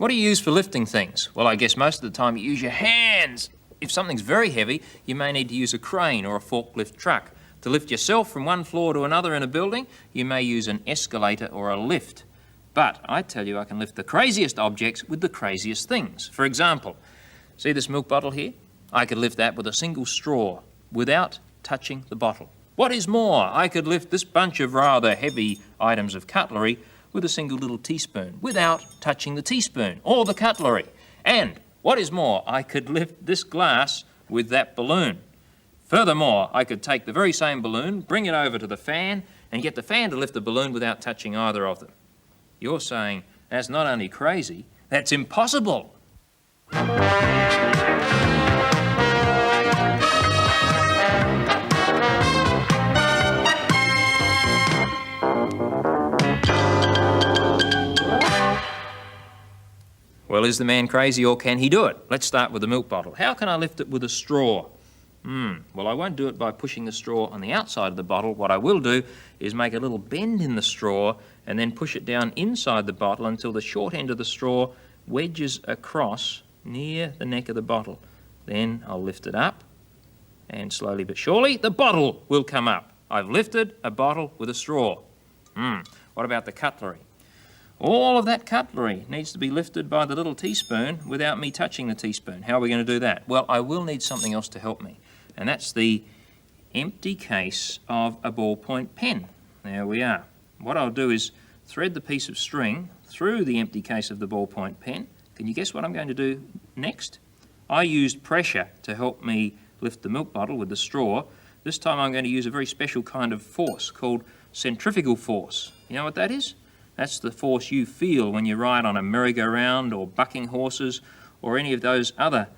What do you use for lifting things? Well, I guess most of the time you use your hands. If something's very heavy, you may need to use a crane or a forklift truck. To lift yourself from one floor to another in a building, you may use an escalator or a lift. But I tell you, I can lift the craziest objects with the craziest things. For example, see this milk bottle here? I could lift that with a single straw without touching the bottle. What is more, I could lift this bunch of rather heavy items of cutlery with a single little teaspoon without touching the teaspoon or the cutlery. And what is more, I could lift this glass with that balloon. Furthermore, I could take the very same balloon, bring it over to the fan, and get the fan to lift the balloon without touching either of them. You're saying that's not only crazy, that's impossible. Well, is the man crazy or can he do it? Let's start with the milk bottle. How can I lift it with a straw? Well, I won't do it by pushing the straw on the outside of the bottle. What I will do is make a little bend in the straw and then push it down inside the bottle until the short end of the straw wedges across near the neck of the bottle. Then I'll lift it up and slowly but surely the bottle will come up. I've lifted a bottle with a straw. What about the cutlery? All of that cutlery needs to be lifted by the little teaspoon without me touching the teaspoon. How are we going to do that? Well, I will need something else to help me, and that's the empty case of a ballpoint pen. There we are. What I'll do is thread the piece of string through the empty case of the ballpoint pen. Can you guess what I'm going to do next? I used pressure to help me lift the milk bottle with the straw. This time I'm going to use a very special kind of force called centrifugal force. You know what that is? That's the force you feel when you ride on a merry-go-round or bucking horses or any of those other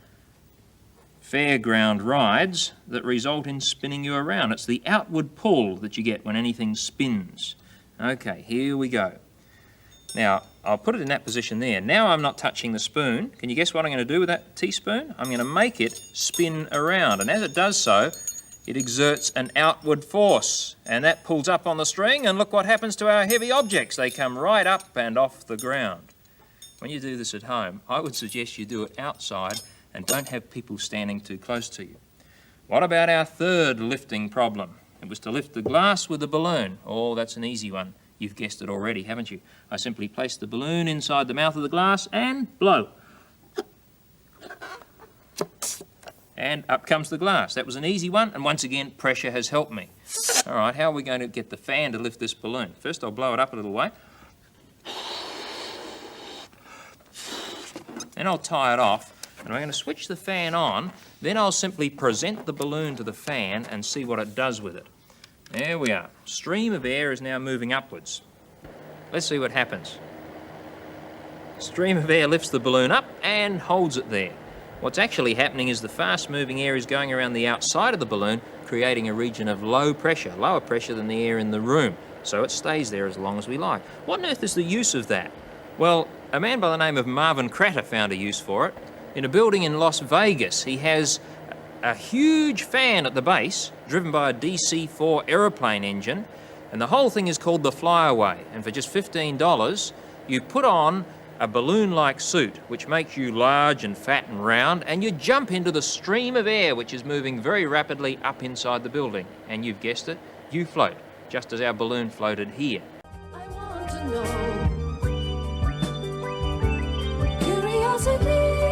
fairground rides that result in spinning you around. It's the outward pull that you get when anything spins. Okay, here we go. Now, I'll put it in that position there. Now I'm not touching the spoon. Can you guess what I'm going to do with that teaspoon? I'm going to make it spin around, and as it does so, it exerts an outward force, and that pulls up on the string, and look what happens to our heavy objects. They come right up and off the ground. When you do this at home, I would suggest you do it outside and don't have people standing too close to you. What about our third lifting problem? It was to lift the glass with a balloon. Oh, that's an easy one. You've guessed it already, haven't you? I simply place the balloon inside the mouth of the glass and blow. And up comes the glass. That was an easy one, and once again, pressure has helped me. All right, how are we going to get the fan to lift this balloon? First, I'll blow it up a little way. Then I'll tie it off, and I'm going to switch the fan on. Then I'll simply present the balloon to the fan and see what it does with it. There we are. Stream of air is now moving upwards. Let's see what happens. Stream of air lifts the balloon up and holds it there. What's actually happening is the fast-moving air is going around the outside of the balloon, creating a region of low pressure, lower pressure than the air in the room, so it stays there as long as we like. What on earth is the use of that? Well, a man by the name of Marvin Crater found a use for it. In a building in Las Vegas, he has a huge fan at the base, driven by a DC-4 aeroplane engine, and the whole thing is called the Flyaway, and for just $15, you put on a balloon-like suit, which makes you large and fat and round, and you jump into the stream of air, which is moving very rapidly up inside the building. And you've guessed it, you float, just as our balloon floated here. I want to know. Curiosity.